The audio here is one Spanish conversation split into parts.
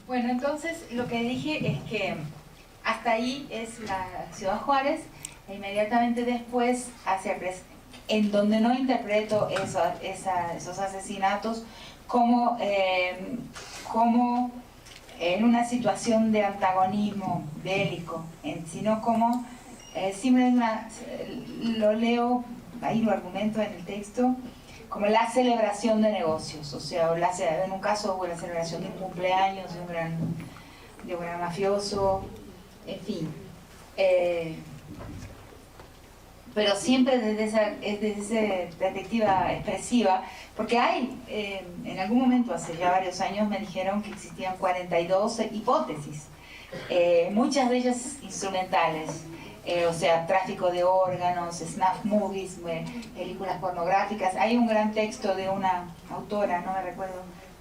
Bueno, entonces lo que dije es que hasta ahí es la Ciudad Juárez, e inmediatamente después, en donde no interpreto esos asesinatos como en una situación de antagonismo bélico, sino como lo leo, ahí lo argumento en el texto, como la celebración de negocios. O sea, en un caso hubo la celebración de un cumpleaños de un gran mafioso, en fin. Pero siempre desde esa perspectiva expresiva, porque en algún momento, hace ya varios años, me dijeron que existían 42 hipótesis, muchas de ellas instrumentales, o sea, tráfico de órganos, snuff movies, películas pornográficas. Hay un gran texto de una autora, no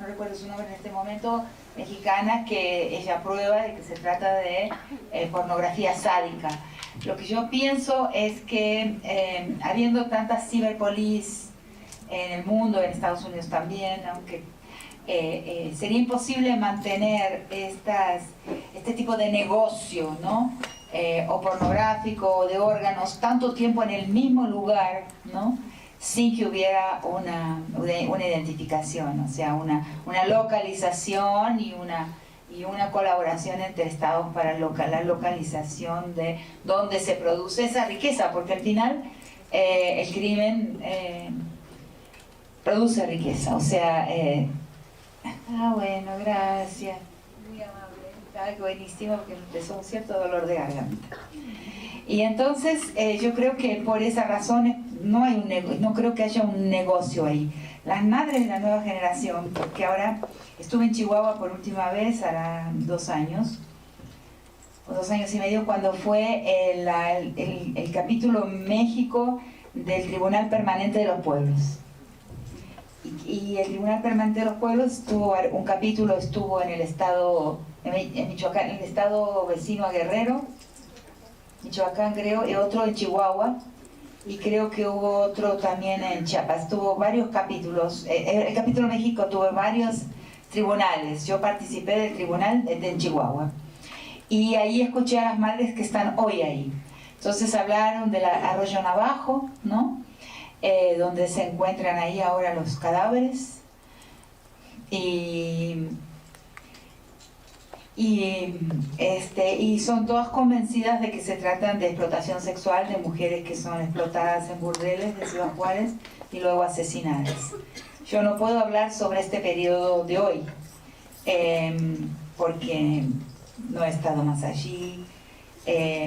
recuerdo su nombre en este momento, mexicana, que ella prueba de que se trata de pornografía sádica. Lo que yo pienso es que habiendo tantas cyberpolice en el mundo, en Estados Unidos también, aunque sería imposible mantener este tipo de negocio, ¿no? O pornográfico o de órganos tanto tiempo en el mismo lugar, ¿no? Sin que hubiera una identificación, o sea, una localización y una colaboración entre estados para la localización de dónde se produce esa riqueza, porque al final el crimen produce riqueza, o sea, bueno, gracias, muy amable, está buenísimo, porque empezó un cierto dolor de garganta. Y entonces yo creo que por esa razón no creo que haya un negocio ahí. Las madres de la nueva generación, porque ahora estuve en Chihuahua por última vez, hará 2 años, o 2 años y medio, cuando fue el capítulo México del Tribunal Permanente de los Pueblos. Y el Tribunal Permanente de los Pueblos un capítulo estuvo en el estado, en Michoacán, en el estado vecino a Guerrero, Michoacán creo, y otro en Chihuahua, y creo que hubo otro también en Chiapas. Tuvo varios capítulos. El capítulo México tuvo varios tribunales. Yo participé del tribunal de Chihuahua, y ahí escuché a las madres que están hoy ahí. Entonces hablaron del Arroyo Navajo, ¿no? Donde se encuentran ahí ahora los cadáveres, y son todas convencidas de que se tratan de explotación sexual de mujeres que son explotadas en burdeles de Ciudad Juárez y luego asesinadas. Yo no puedo hablar sobre este periodo de hoy, porque no he estado más allí,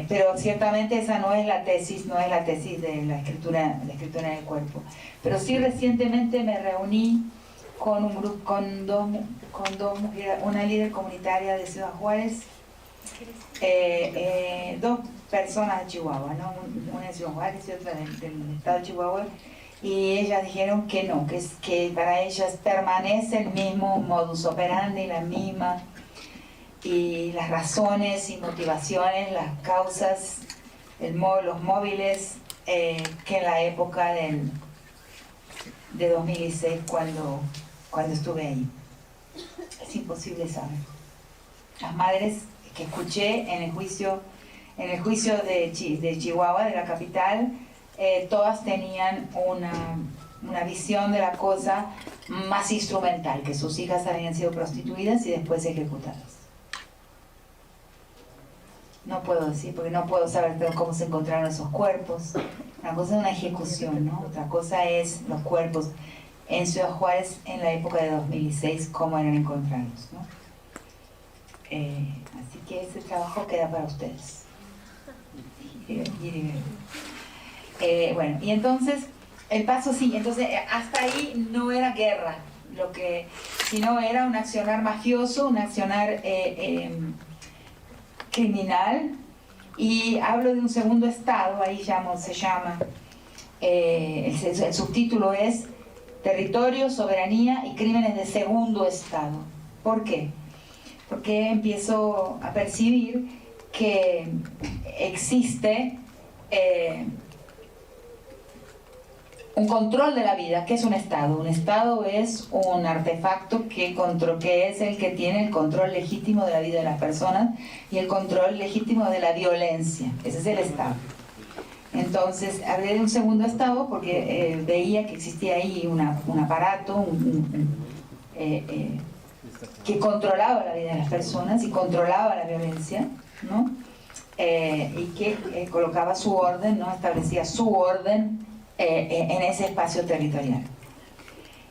pero ciertamente esa no es la tesis de la escritura del cuerpo. Pero sí, recientemente me reuní con un grupo, con dos mujeres, una líder comunitaria de Ciudad Juárez, 2 personas de Chihuahua, ¿no? Una de Ciudad Juárez y otra del estado de Chihuahua, y ellas dijeron que no, que para ellas permanece el mismo modus operandi, la misma, y las razones y motivaciones, las causas, los móviles, que en la época de 2006 cuando estuve ahí. Es imposible saber. Las madres que escuché en el juicio de Chihuahua, de la capital, todas tenían una visión de la cosa más instrumental, que sus hijas habían sido prostituidas y después ejecutadas. No puedo decir, porque no puedo saber cómo se encontraron esos cuerpos. Una cosa es una ejecución, ¿no? Otra cosa es los cuerpos en Ciudad Juárez en la época de 2006, cómo eran encontrados, ¿no? Así que ese trabajo queda para ustedes. Bueno, y entonces el paso sí, entonces hasta ahí no era guerra, sino era un accionar mafioso, un accionar criminal, y hablo de un segundo estado. Ahí se llama, el subtítulo es Territorio, Soberanía y Crímenes de Segundo Estado. ¿Por qué? Porque empiezo a percibir que existe un control de la vida. ¿Qué es un Estado? Un Estado es un artefacto que es el que tiene el control legítimo de la vida de las personas y el control legítimo de la violencia. Ese es el Estado. Entonces, hablé de un segundo Estado porque veía que existía ahí un aparato que controlaba la vida de las personas y controlaba la violencia, ¿no? Y que colocaba su orden, ¿no? Establecía su orden en ese espacio territorial.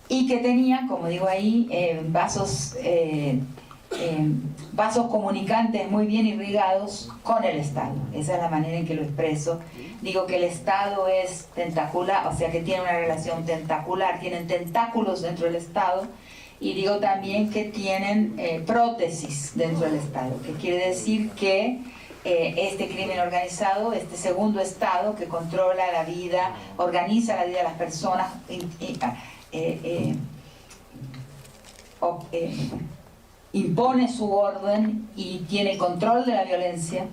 Y que tenía, como digo ahí, vasos comunicantes muy bien irrigados con el Estado. Esa es la manera en que lo expreso. Digo que el Estado es tentacular, o sea que tiene una relación tentacular, tienen tentáculos dentro del Estado, y digo también que tienen prótesis dentro del Estado, que quiere decir que este crimen organizado, este segundo Estado que controla la vida, organiza la vida de las personas, impone su orden y tiene control de la violencia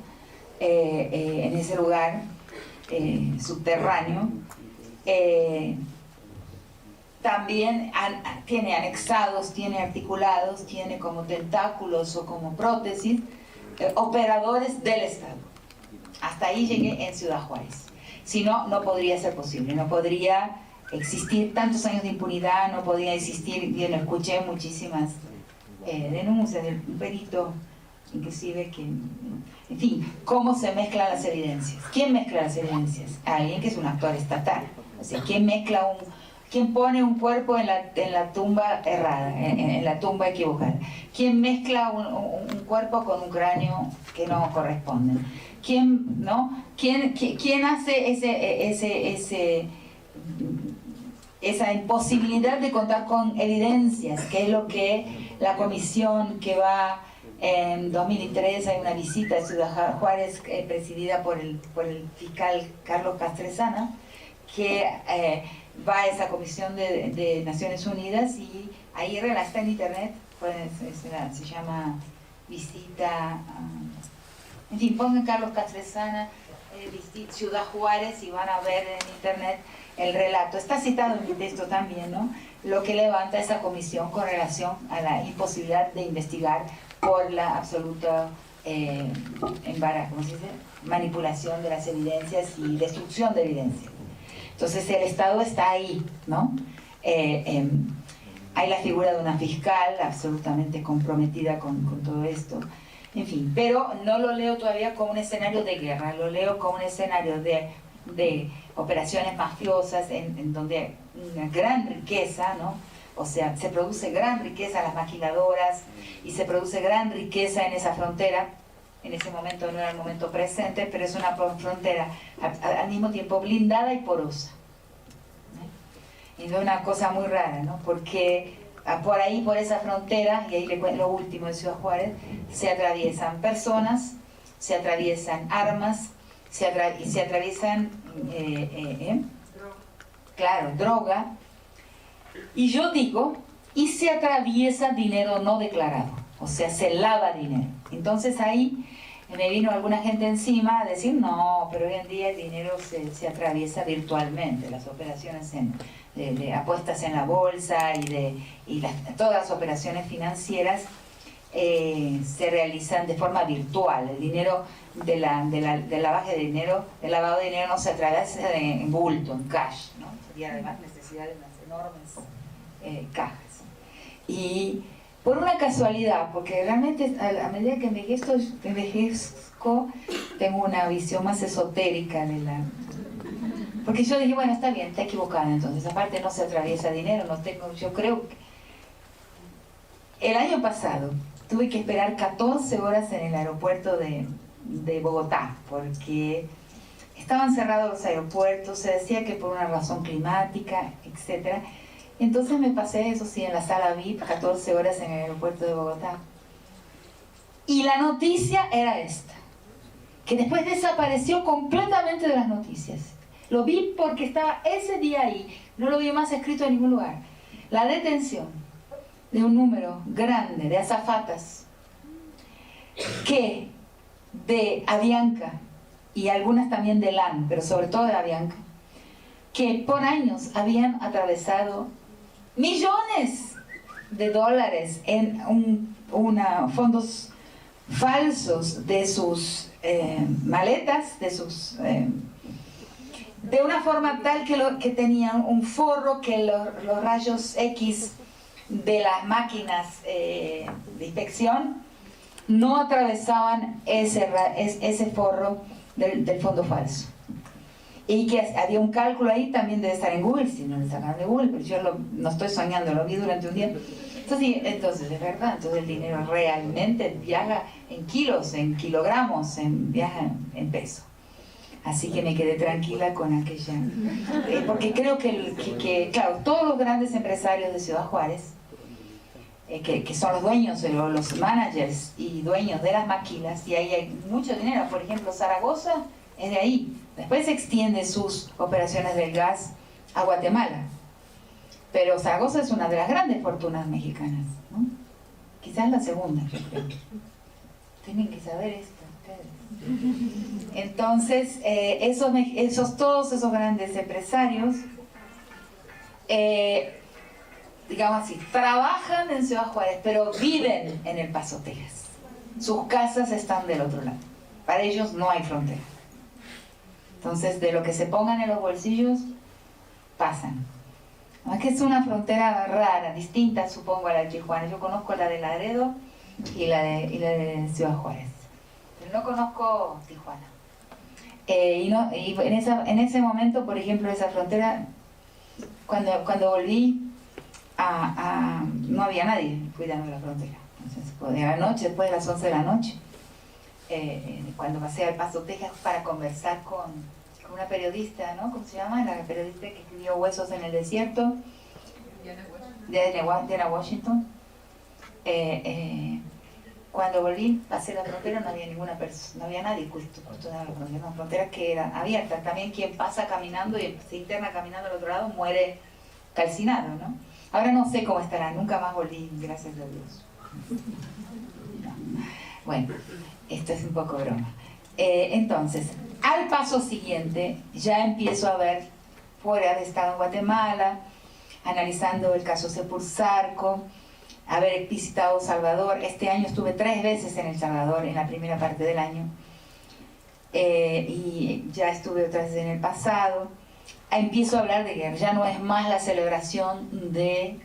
en ese lugar subterráneo. También tiene anexados, tiene articulados, tiene como tentáculos o como prótesis operadores del Estado. Hasta ahí llegué en Ciudad Juárez. Si no, no podría ser posible, no podría existir tantos años de impunidad, no podría existir, yo lo escuché muchísimas denuncias del perito, inclusive que, en fin, cómo se mezclan las evidencias. ¿Quién mezcla las evidencias? Alguien que es un actor estatal. O sea, ¿quién pone un cuerpo en la tumba errada, en la tumba equivocada? ¿Quién mezcla un cuerpo con un cráneo que no corresponde? ¿Quién hace esa imposibilidad de contar con evidencias? Que es lo que la comisión que va en 2003, hay una visita a Ciudad Juárez presidida por el fiscal Carlos Castresana, que va a esa comisión de Naciones Unidas, y ahí está en internet, se llama visita, en fin, pongan Carlos Castresana, Ciudad Juárez, y van a ver en internet el relato. Está citado en mi texto también, ¿no? Lo que levanta esa comisión con relación a la imposibilidad de investigar por la absoluta ¿cómo se dice? Manipulación de las evidencias y destrucción de evidencias. Entonces el Estado está ahí, ¿no? Hay la figura de una fiscal absolutamente comprometida con todo esto, en fin, pero no lo leo todavía como un escenario de guerra, lo leo como un escenario de operaciones mafiosas en donde hay una gran riqueza, ¿no? O sea, se produce gran riqueza en las maquiladoras y se produce gran riqueza en esa frontera. En ese momento no era el momento presente, pero es una frontera al mismo tiempo blindada y porosa. Y es una cosa muy rara, ¿no? Porque por ahí, por esa frontera, y ahí le cuento lo último de Ciudad Juárez, se atraviesan personas, se atraviesan armas, se atraviesan, claro, droga, y yo digo, y se atraviesa dinero no declarado, o sea, se lava dinero. Entonces ahí me vino alguna gente encima a decir, no, pero hoy en día el dinero se atraviesa virtualmente, las operaciones de apuestas en la bolsa todas las operaciones financieras se realizan de forma virtual. El dinero del lavado de dinero no se atraviesa en bulto, en cash, ¿no? Sería además necesidad de unas enormes cajas. Y por una casualidad, porque realmente a medida que envejezco, tengo una visión más esotérica porque yo dije, bueno, está bien, está equivocada, entonces aparte no se atraviesa dinero, yo creo que el año pasado tuve que esperar 14 horas en el aeropuerto de Bogotá, porque estaban cerrados los aeropuertos, se decía que por una razón climática, etc. Entonces me pasé, eso sí, en la sala VIP, 14 horas en el aeropuerto de Bogotá. Y la noticia era esta, que después desapareció completamente de las noticias. Lo vi porque estaba ese día ahí, no lo vi más escrito en ningún lugar. La detención de un número grande de azafatas que de Avianca y algunas también de LAN, pero sobre todo de Avianca, que por años habían atravesado millones de dólares en fondos falsos de sus maletas, de una forma tal que tenían un forro que los rayos X de las máquinas de inspección no atravesaban ese forro del fondo falso. Y que había un cálculo ahí, también debe estar en Google, si no lo sacaron de Google, pero yo no estoy soñando, lo vi durante un día. Entonces es verdad, entonces el dinero realmente viaja en kilos, en kilogramos, viaja en peso. Así que me quedé tranquila con aquella... porque creo que, claro, todos los grandes empresarios de Ciudad Juárez, que son los dueños, los managers y dueños de las maquilas, y ahí hay mucho dinero. Por ejemplo, Zaragoza es de ahí. Después extiende sus operaciones del gas a Guatemala. Pero Zaragoza es una de las grandes fortunas mexicanas, ¿no? Quizás la segunda, yo creo. Tienen que saber esto ustedes. Entonces, todos esos grandes empresarios, digamos así, trabajan en Ciudad Juárez, pero viven en El Paso, Texas. Sus casas están del otro lado. Para ellos no hay frontera. Entonces, de lo que se pongan en los bolsillos, pasan. Es que es una frontera rara, distinta, supongo, a la de Tijuana. Yo conozco la de Laredo y la de Ciudad Juárez, pero no conozco Tijuana. Y en ese momento, por ejemplo, esa frontera, cuando volví, no había nadie cuidando la frontera. Entonces, de la noche, después de las 11 de la noche, cuando pasé al Paso, Texas, para conversar con una periodista, ¿no? ¿Cómo se llama? La periodista que escribió Huesos en el Desierto, Diana Washington. Cuando volví, pasé la frontera, no había ninguna persona, no había nadie justo en la frontera, una frontera que era abierta. También quien pasa caminando y se interna caminando al otro lado muere calcinado, ¿no? Ahora no sé cómo estará, nunca más volví, gracias a Dios. No. Bueno, esto es un poco broma. Entonces, al paso siguiente, ya empiezo a ver, fuera de estado en Guatemala, analizando el caso Sepulsarco, haber visitado Salvador. Este año estuve 3 veces en El Salvador, en la primera parte del año, y ya estuve otras veces en el pasado. Empiezo a hablar de guerra, ya no es más la celebración de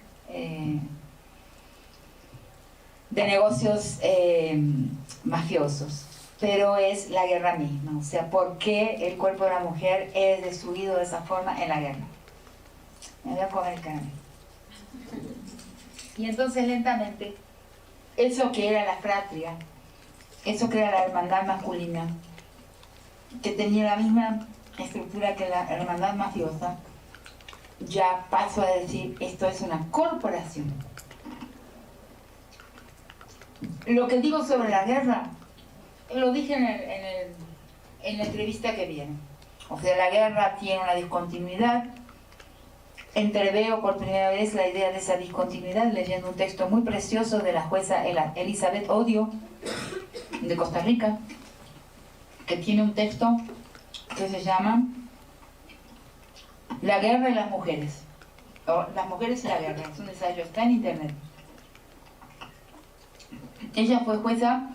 negocios mafiosos, pero es la guerra misma. O sea, ¿por qué el cuerpo de la mujer es destruido de esa forma en la guerra? Me voy a comer el caramelo. Y entonces lentamente, eso que era la fratria, eso que era la hermandad masculina, que tenía la misma estructura que la hermandad mafiosa, ya paso a decir, esto es una corporación. Lo que digo sobre la guerra, lo dije en la entrevista que viene. O sea, la guerra tiene una discontinuidad. Entreveo por primera vez la idea de esa discontinuidad leyendo un texto muy precioso de la jueza Elizabeth Odio, de Costa Rica, que tiene un texto que se llama La guerra y las mujeres, o Las mujeres y la guerra. Es un ensayo, está en internet. Ella fue jueza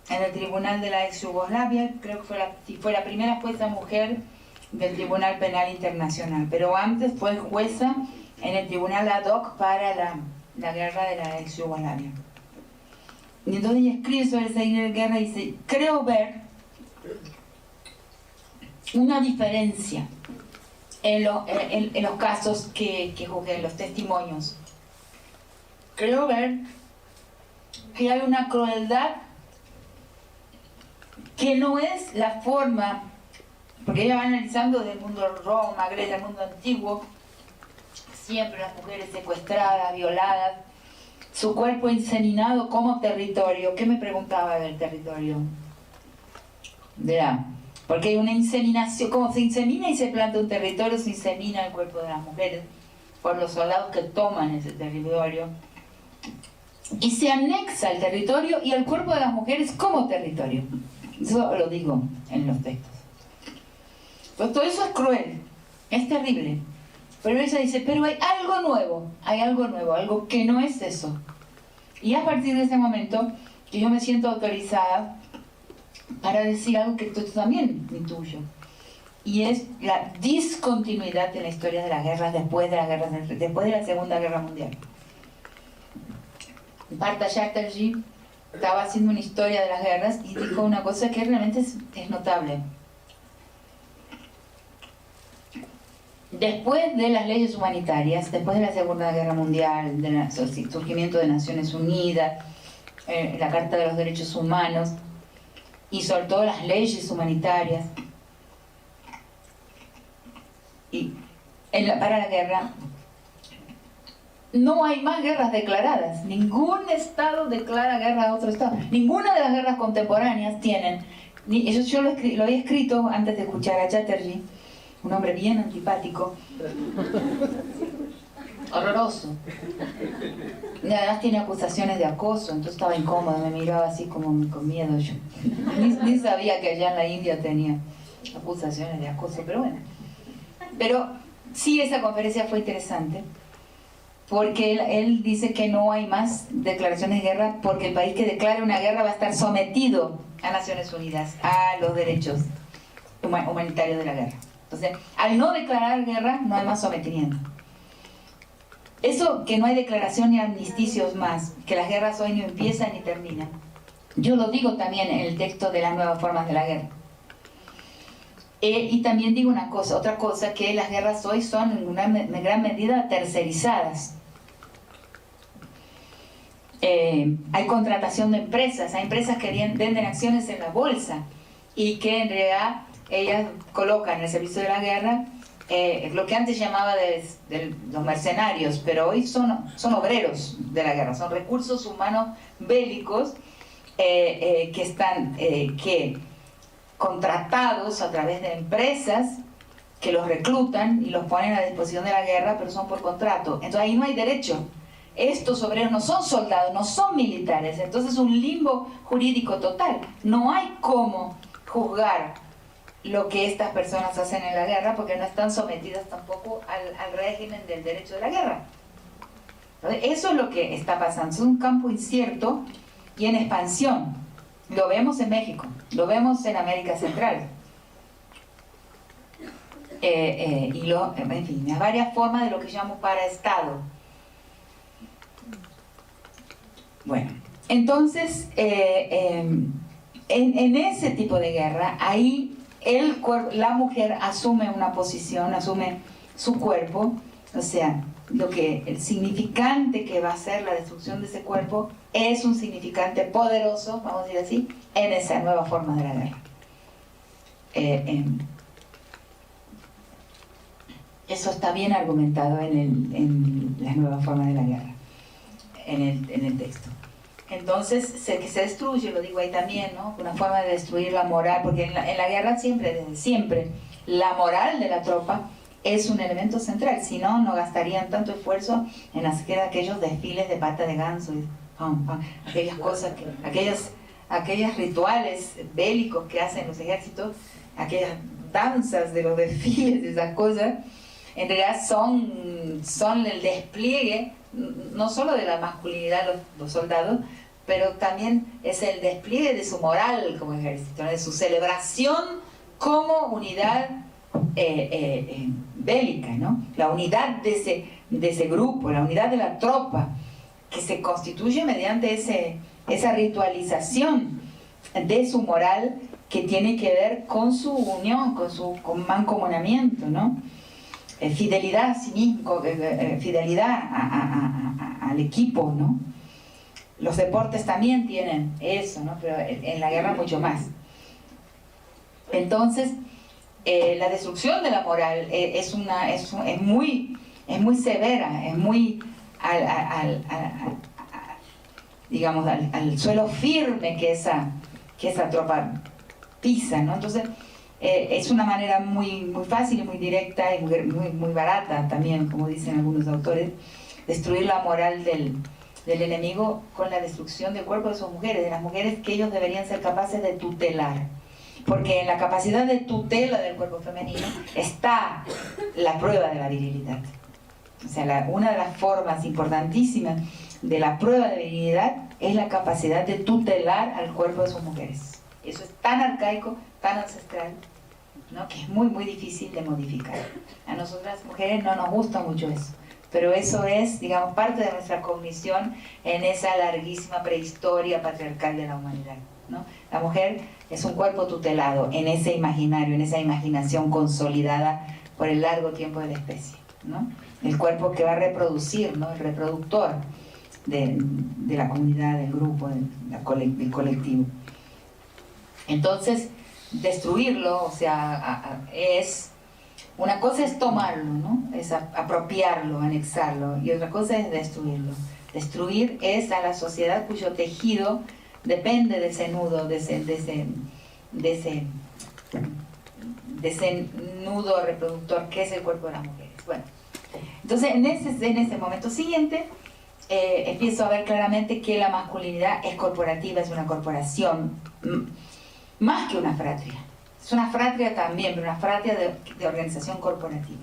en el tribunal de la ex Yugoslavia, creo que fue la primera jueza mujer del Tribunal Penal Internacional, pero antes fue jueza en el tribunal ad hoc para la guerra de la ex Yugoslavia. Y entonces ella escribe sobre esa guerra y dice, creo ver una diferencia en los casos que juzgué, en los testimonios. Creo ver que hay una crueldad que no es la forma, porque ella va analizando del mundo Roma, Grecia, del mundo antiguo, siempre las mujeres secuestradas, violadas, su cuerpo inseminado como territorio. ¿Qué me preguntaba del territorio? Porque hay una inseminación, como se insemina y se planta un territorio, se insemina el cuerpo de las mujeres por los soldados que toman ese territorio. Y se anexa el territorio y el cuerpo de las mujeres como territorio. Eso lo digo en los textos. Pues todo eso es cruel. Es terrible. Pero ella dice, pero hay algo nuevo, algo que no es eso. Y a partir de ese momento, que yo me siento autorizada para decir algo que tú también intuyo. Y es la discontinuidad de la historia de las guerras después de la Segunda Guerra Mundial. Partha Chatterjee estaba haciendo una historia de las guerras y dijo una cosa que realmente es notable. Después de las leyes humanitarias, después de la Segunda Guerra Mundial, del surgimiento de Naciones Unidas, la Carta de los Derechos Humanos, y sobre todo las leyes humanitarias, y para la guerra, no hay más guerras declaradas. Ningún Estado declara guerra a otro Estado. Ninguna de las guerras contemporáneas tienen. Yo lo había escrito antes de escuchar a Chatterjee, un hombre bien antipático, horroroso. Y además tiene acusaciones de acoso, entonces estaba incómodo, me miraba así como con miedo. Yo ni sabía que allá en la India tenía acusaciones de acoso, pero bueno. Pero sí, esa conferencia fue interesante, porque él dice que no hay más declaraciones de guerra, porque el país que declare una guerra va a estar sometido a Naciones Unidas, a los derechos humanitarios de la guerra. Entonces, al no declarar guerra, no hay más sometimiento. Eso que no hay declaración ni amnisticios más, que las guerras hoy no empiezan ni terminan, yo lo digo también en el texto de las nuevas formas de la guerra. Y también digo otra cosa, que las guerras hoy son en una gran medida tercerizadas. Hay contratación de empresas, hay empresas que venden acciones en la bolsa y que en realidad ellas colocan en el servicio de la guerra lo que antes llamaba de los mercenarios, pero hoy son obreros de la guerra, son recursos humanos bélicos que están contratados a través de empresas que los reclutan y los ponen a disposición de la guerra, pero son por contrato. Entonces ahí no hay derecho. Estos obreros no son soldados, no son militares, entonces es un limbo jurídico total. No hay cómo juzgar lo que estas personas hacen en la guerra porque no están sometidas tampoco al régimen del derecho de la guerra. Entonces, eso es lo que está pasando, es un campo incierto y en expansión. Lo vemos en México, lo vemos en América Central. En fin, hay varias formas de lo que llamo paraestado. Bueno, entonces, en ese tipo de guerra, ahí la mujer asume una posición, asume su cuerpo, o sea, el significante que va a ser la destrucción de ese cuerpo es un significante poderoso, vamos a decir así, en esa nueva forma de la guerra. Eso está bien argumentado en las nuevas formas de la guerra, en el texto. Entonces, que se destruye, lo digo ahí también, ¿no? Una forma de destruir la moral, porque en la guerra desde siempre, la moral de la tropa es un elemento central, si no, no gastarían tanto esfuerzo en hacer aquellos desfiles de pata de ganso, y aquellas cosas, aquellos rituales bélicos que hacen los ejércitos, aquellas danzas de los desfiles, esas cosas, en realidad son el despliegue, no solo de la masculinidad de los soldados, pero también es el despliegue de su moral como ejército, de su celebración como unidad bélica, ¿no? La unidad de ese grupo, la unidad de la tropa, que se constituye mediante esa ritualización de su moral que tiene que ver con su unión, con mancomunamiento, ¿no? Fidelidad a sí mismo, fidelidad al equipo, ¿no? Los deportes también tienen eso, ¿no? Pero en la guerra mucho más. Entonces, la destrucción de la moral es muy severa, es muy digamos, al suelo firme que esa tropa pisa, ¿no? Entonces, es una manera muy fácil y muy directa y muy barata también, como dicen algunos autores, destruir la moral del enemigo con la destrucción del cuerpo de sus mujeres, de las mujeres que ellos deberían ser capaces de tutelar. porque en la capacidad de tutela del cuerpo femenino está la prueba de la virilidad. O sea, una de las formas importantísimas de la prueba de virilidad es la capacidad de tutelar al cuerpo de sus mujeres. Eso es tan arcaico, tan ancestral, ¿no?, que es muy, muy difícil de modificar. A nosotras mujeres no nos gusta mucho eso, pero eso es, digamos, parte de nuestra cognición en esa larguísima prehistoria patriarcal de la humanidad, ¿no? La mujer es un cuerpo tutelado en ese imaginario, en esa imaginación consolidada por el largo tiempo de la especie, ¿no? El cuerpo que va a reproducir, ¿no?, el reproductor de la comunidad, del grupo, del colectivo. Entonces, destruirlo, o sea, es... Una cosa es tomarlo, ¿no?, es apropiarlo, anexarlo, y otra cosa es destruirlo. Destruir es a la sociedad cuyo tejido depende de ese nudo, de ese nudo reproductor que es el cuerpo de las mujeres. Bueno, entonces en ese momento siguiente empiezo a ver claramente que la masculinidad es corporativa, es una corporación, más que una fratria. Es una fratria también, pero una fratria de organización corporativa.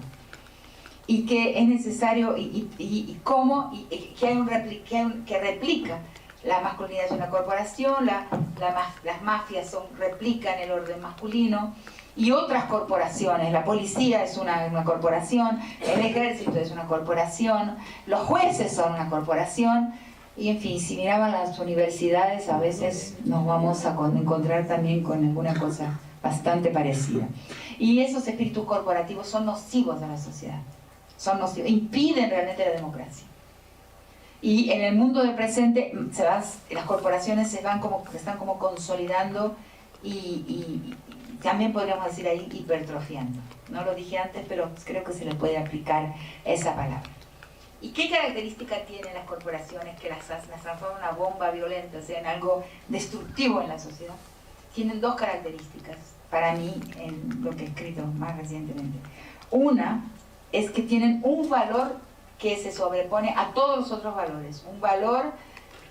Y que es necesario, que replica. La masculinidad es una corporación, las mafias replican el orden masculino, y otras corporaciones, la policía es una corporación, el ejército es una corporación, los jueces son una corporación, y en fin, si miraban las universidades a veces nos vamos a encontrar también con alguna cosa bastante parecida. Y esos espíritus corporativos son nocivos a la sociedad, son nocivos, impiden realmente la democracia. Y en el mundo del presente las corporaciones están como consolidando y también podríamos decir ahí hipertrofiando. No lo dije antes, pero creo que se le puede aplicar esa palabra. ¿Y qué característica tienen las corporaciones que las transforman en una bomba violenta, o sea, en algo destructivo en la sociedad? Tienen dos características, para mí, en lo que he escrito más recientemente. Una es que tienen un valor que se sobrepone a todos los otros valores, un valor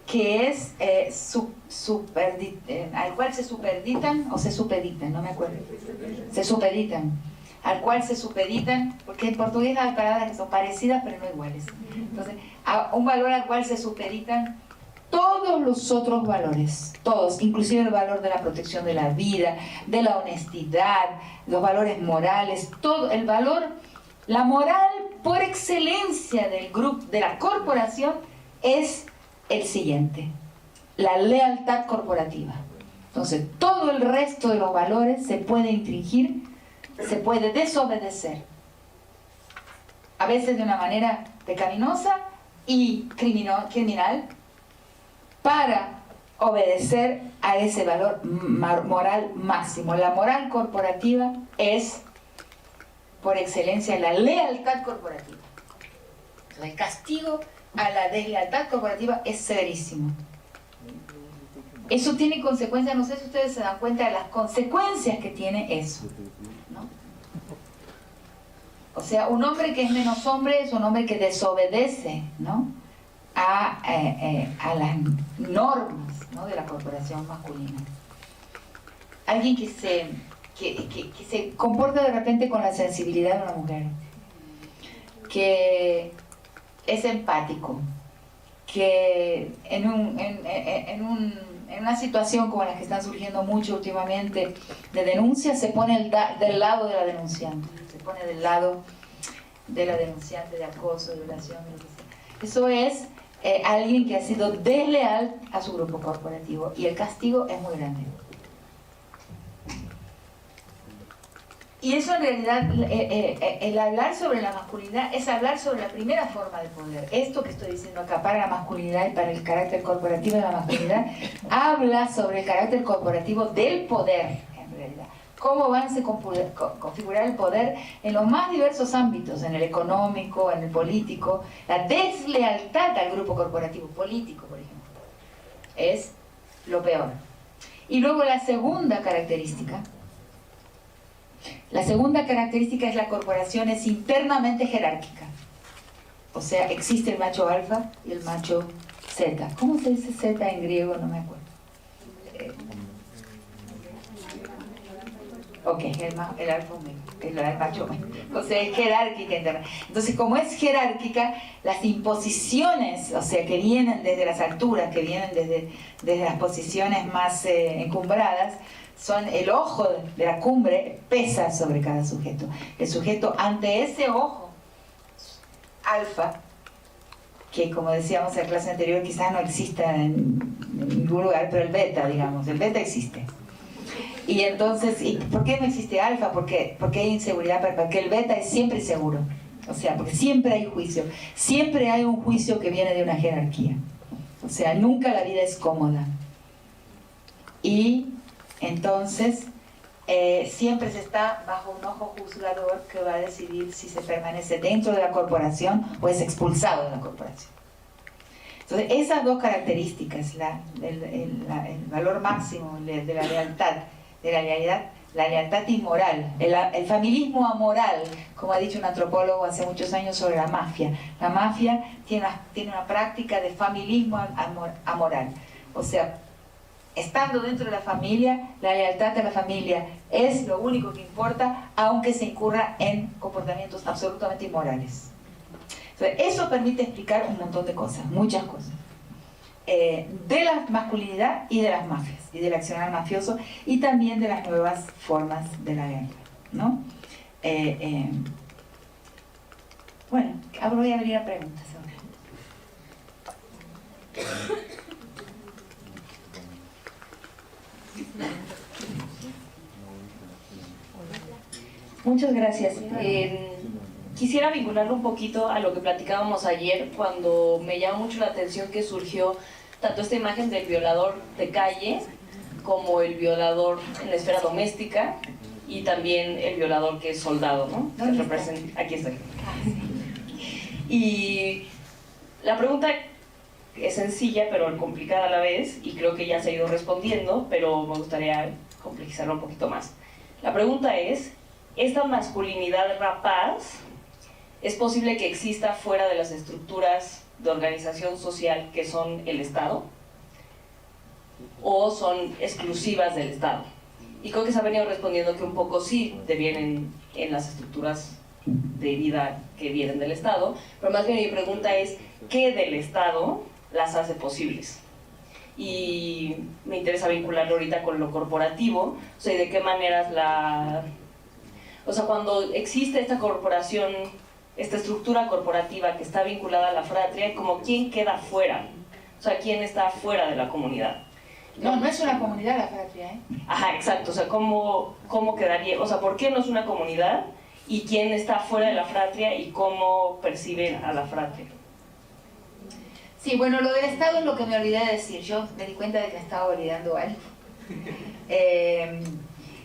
que es al cual se supeditan o se supeditan, no me acuerdo, se supeditan, al cual se supeditan, porque en portugués hay palabras que son parecidas pero no iguales. Entonces, un valor al cual se supeditan todos los otros valores, todos, inclusive el valor de la protección de la vida, de la honestidad, los valores morales, todo el valor, la moral por excelencia del grupo, de la corporación, es el siguiente: la lealtad corporativa. Entonces, todo el resto de los valores se puede infringir, se puede desobedecer, a veces de una manera pecaminosa y criminal, para obedecer a ese valor moral máximo. La moral corporativa es, por excelencia, la lealtad corporativa. Entonces, el castigo a la deslealtad corporativa es severísimo. Eso tiene consecuencias, no sé si ustedes se dan cuenta de las consecuencias que tiene eso, ¿no? O sea, un hombre que es menos hombre es un hombre que desobedece, ¿no?, a las normas, ¿no?, de la corporación masculina. Alguien que se comporta de repente con la sensibilidad de una mujer, que es empático, que en una situación como la que están surgiendo mucho últimamente de denuncia, se pone del lado de la denunciante, se pone del lado de la denunciante de acoso, de violación, de lo que sea. Eso es alguien que ha sido desleal a su grupo corporativo, y el castigo es muy grande. Y eso en realidad, el hablar sobre la masculinidad es hablar sobre la primera forma de poder. Esto que estoy diciendo acá para la masculinidad y para el carácter corporativo de la masculinidad, habla sobre el carácter corporativo del poder, en realidad. Cómo va a configurar el poder en los más diversos ámbitos, en el económico, en el político. La deslealtad al grupo corporativo político, por ejemplo, es lo peor. Y luego la segunda característica es la corporación es internamente jerárquica. O sea, existe el macho alfa y el macho zeta. ¿Cómo se dice zeta en griego? No me acuerdo. Ok, el alfa omega, el macho omega. O sea, es jerárquica interna. Entonces, como es jerárquica, las imposiciones, o sea, que vienen desde las alturas, que vienen desde las posiciones más encumbradas, son el ojo de la cumbre, pesa sobre cada sujeto. El sujeto, ante ese ojo alfa, que como decíamos en la clase anterior, quizás no exista en ningún lugar, pero el beta, digamos, el beta existe. Y entonces, ¿y por qué no existe alfa? Porque hay inseguridad, porque el beta es siempre seguro. O sea, porque siempre hay juicio. Siempre hay un juicio que viene de una jerarquía. O sea, nunca la vida es cómoda. Y entonces, siempre se está bajo un ojo juzgador que va a decidir si se permanece dentro de la corporación o es expulsado de la corporación. Entonces, esas dos características, el valor máximo de la lealtad, de la lealtad inmoral, el familismo amoral, como ha dicho un antropólogo hace muchos años sobre la mafia. La mafia tiene una práctica de familismo amoral. O sea, estando dentro de la familia, la lealtad de la familia es lo único que importa, aunque se incurra en comportamientos absolutamente inmorales. Entonces, eso permite explicar un montón de cosas, muchas cosas. De la masculinidad y de las mafias, y del accionar mafioso, y también de las nuevas formas de la guerra, ¿no? Bueno, ahora voy a abrir a preguntas ahora. Muchas gracias. Quisiera vincularlo un poquito a lo que platicábamos ayer, cuando me llamó mucho la atención que surgió tanto esta imagen del violador de calle como el violador en la esfera doméstica y también el violador que es soldado, ¿no? Que representa, aquí estoy. Y la pregunta es sencilla pero complicada a la vez, y creo que ya se ha ido respondiendo, pero me gustaría complejizarlo un poquito más. La pregunta es, ¿esta masculinidad rapaz es posible que exista fuera de las estructuras de organización social que son el Estado? ¿O son exclusivas del Estado? Y creo que se ha venido respondiendo que un poco sí devienen en las estructuras de vida que vienen del Estado, pero más bien mi pregunta es, ¿qué del Estado las hace posibles? Y me interesa vincularlo ahorita con lo corporativo, o sea, de qué maneras o sea, cuando existe esta corporación, esta estructura corporativa que está vinculada a la fratria, como quién queda fuera, o sea, quién está fuera de la comunidad. No es una comunidad la fratria, ¿eh? Ajá, exacto, o sea, ¿cómo quedaría? O sea, ¿por qué no es una comunidad? ¿Y quién está fuera de la fratria y cómo perciben a la fratria? Sí, bueno, lo del Estado es lo que me olvidé de decir. Yo me di cuenta de que me estaba olvidando algo.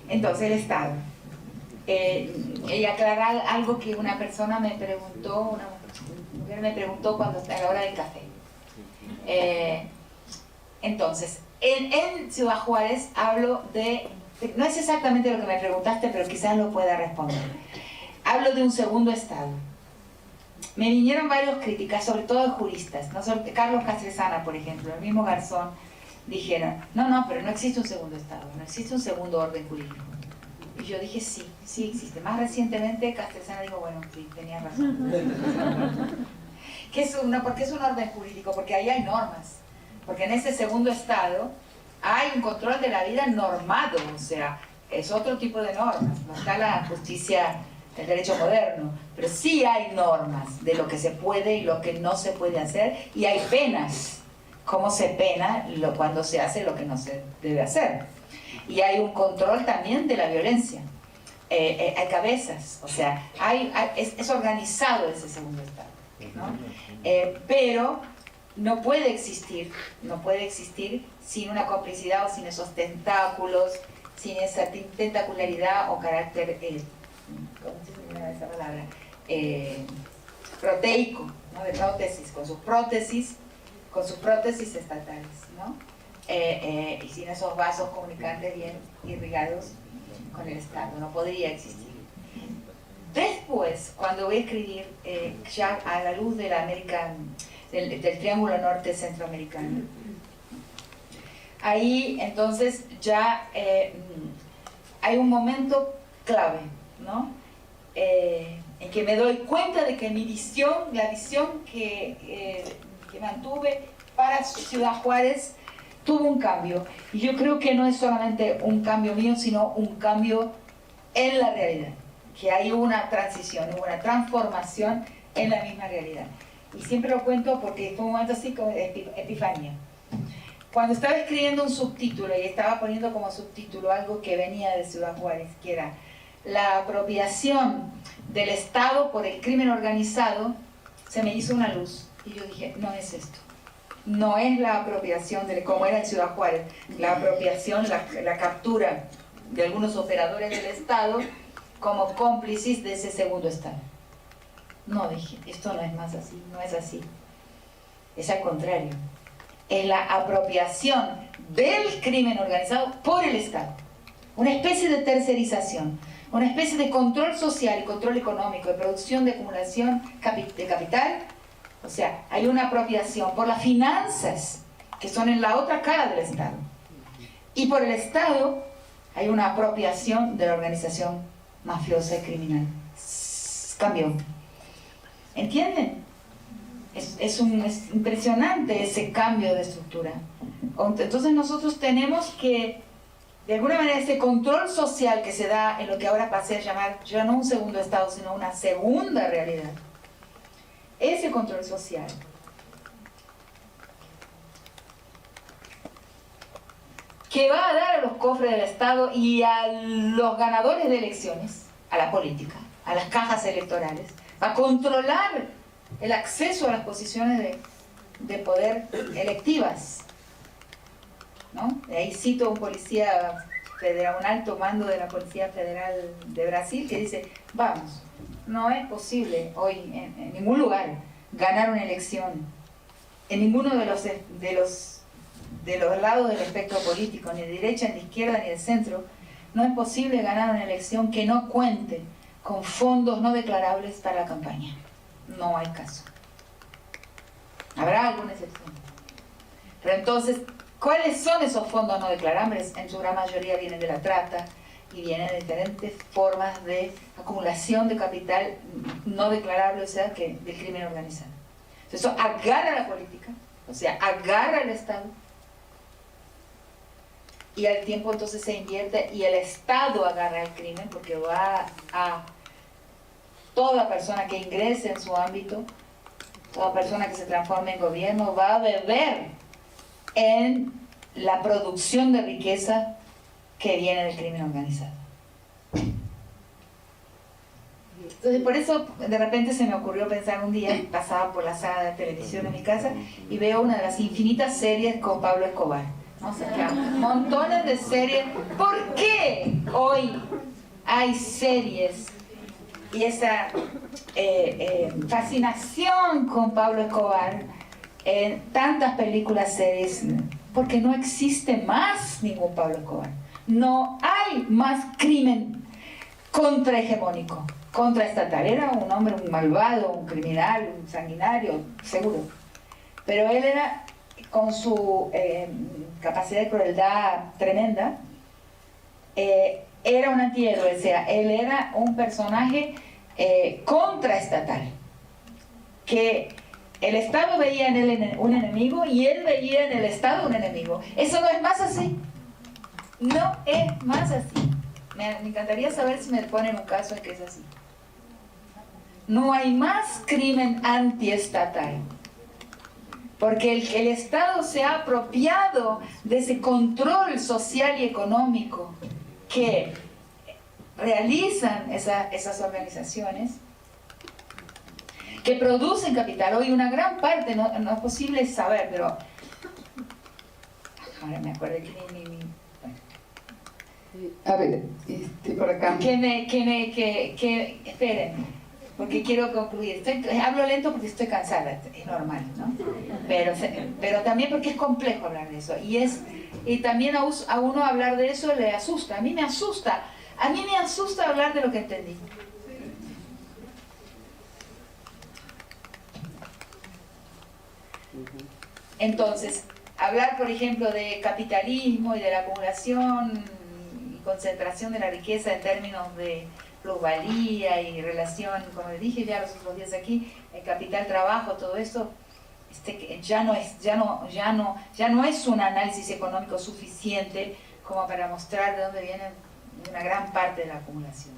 Entonces, el Estado. Y aclarar algo que una persona me preguntó, una mujer me preguntó a la hora del café. Entonces, en Ciudad Juárez hablo no es exactamente lo que me preguntaste, pero quizás lo pueda responder. Hablo de un segundo Estado. Me vinieron varios críticas, sobre todo de juristas, ¿no? Carlos Castresana, por ejemplo, el mismo Garzón, dijeron, no, pero no existe un segundo Estado, no existe un segundo orden jurídico. Y yo dije, sí existe. Más recientemente Castresana dijo, bueno, sí, tenía razón. ¿Por qué es un orden jurídico? Porque ahí hay normas. Porque en ese segundo Estado hay un control de la vida normado, o sea, es otro tipo de normas. No está la justicia, el derecho moderno, pero sí hay normas de lo que se puede y lo que no se puede hacer, y hay penas. ¿Cómo se pena cuando se hace lo que no se debe hacer? Y hay un control también de la violencia. Hay cabezas, o sea, es organizado ese segundo Estado, ¿no? Pero no puede existir sin una complicidad o sin esos tentáculos, sin esa tentacularidad o carácter, ¿cómo se llama esa palabra? Proteico, ¿no? De prótesis, con sus prótesis estatales, ¿no? Y sin esos vasos comunicantes bien irrigados con el Estado, no podría existir. Después, cuando voy a escribir ya a la luz de la del Triángulo Norte Centroamericano, ahí entonces ya hay un momento clave, ¿no? En que me doy cuenta de que mi visión, la visión que mantuve para Ciudad Juárez, tuvo un cambio. Y yo creo que no es solamente un cambio mío, sino un cambio en la realidad. Que hay una transición, una transformación en la misma realidad. Y siempre lo cuento porque fue un momento así como de epifanía. Cuando estaba escribiendo un subtítulo y estaba poniendo como subtítulo algo que venía de Ciudad Juárez, que era la apropiación del Estado por el crimen organizado, se me hizo una luz. Y yo dije, no es esto. No es la apropiación de como era en Ciudad Juárez, la apropiación, la captura de algunos operadores del Estado como cómplices de ese segundo Estado. No, dije, esto no es más así, no es así. Es al contrario. Es la apropiación del crimen organizado por el Estado. Una especie de tercerización, una especie de control social y control económico, de producción, de acumulación de capital. O sea, hay una apropiación por las finanzas, que son en la otra cara del Estado. Y por el Estado hay una apropiación de la organización mafiosa y criminal. Cambió. ¿Entienden? Es impresionante ese cambio de estructura. Entonces nosotros tenemos que, de alguna manera, ese control social que se da en lo que ahora pasé a llamar, ya no un segundo Estado, sino una segunda realidad. Ese control social que va a dar a los cofres del Estado y a los ganadores de elecciones, a la política, a las cajas electorales, va a controlar el acceso a las posiciones de poder electivas, ¿no? De ahí cito a un policía federal, un alto mando de la Policía Federal de Brasil, que dice, vamos, no es posible hoy en ningún lugar ganar una elección, en ninguno de los lados del espectro político, ni de derecha, ni de izquierda, ni de centro, no es posible ganar una elección que no cuente con fondos no declarables para la campaña. No hay caso. Habrá alguna excepción. Pero entonces, ¿cuáles son esos fondos no declarables? En su gran mayoría vienen de la trata y vienen de diferentes formas de acumulación de capital no declarable, o sea, del crimen organizado. Entonces, eso agarra a la política, o sea, agarra al Estado, y al tiempo entonces se invierte y el Estado agarra el crimen, porque va a toda persona que ingrese en su ámbito, toda persona que se transforme en gobierno, va a beber en la producción de riqueza que viene del crimen organizado. Entonces, por eso de repente se me ocurrió pensar un día, pasaba por la sala de televisión de mi casa y veo una de las infinitas series con Pablo Escobar, ¿no? O sea, montones de series. ¿Por qué hoy hay series y esa fascinación con Pablo Escobar en tantas películas, series? Porque no existe más ningún Pablo Escobar. No hay más crimen contrahegemónico, contraestatal. Era un hombre, un malvado, un criminal, un sanguinario, seguro. Pero él era, con su capacidad de crueldad tremenda, era un antihéroe, o sea, él era un personaje contraestatal, que el Estado veía en él un enemigo y él veía en el Estado un enemigo. Eso no es más así. No es más así. Me encantaría saber si me ponen un caso en que es así. No hay más crimen antiestatal. Porque el Estado se ha apropiado de ese control social y económico que realizan esas organizaciones, que producen capital. Hoy una gran parte, no es posible saber, pero ahora me acuerdo que bueno. A ver, por acá. Esperen, porque quiero concluir. Hablo lento porque estoy cansada, es normal, ¿no? Pero también porque es complejo hablar de eso. Y también a uno hablar de eso le asusta. A mí me asusta. A mí me asusta hablar de lo que entendí. Entonces, hablar, por ejemplo, de capitalismo y de la acumulación concentración de la riqueza en términos de plusvalía y relación, como les dije ya los otros días aquí, el capital, trabajo, todo esto, ya no es un análisis económico suficiente como para mostrar de dónde viene una gran parte de la acumulación.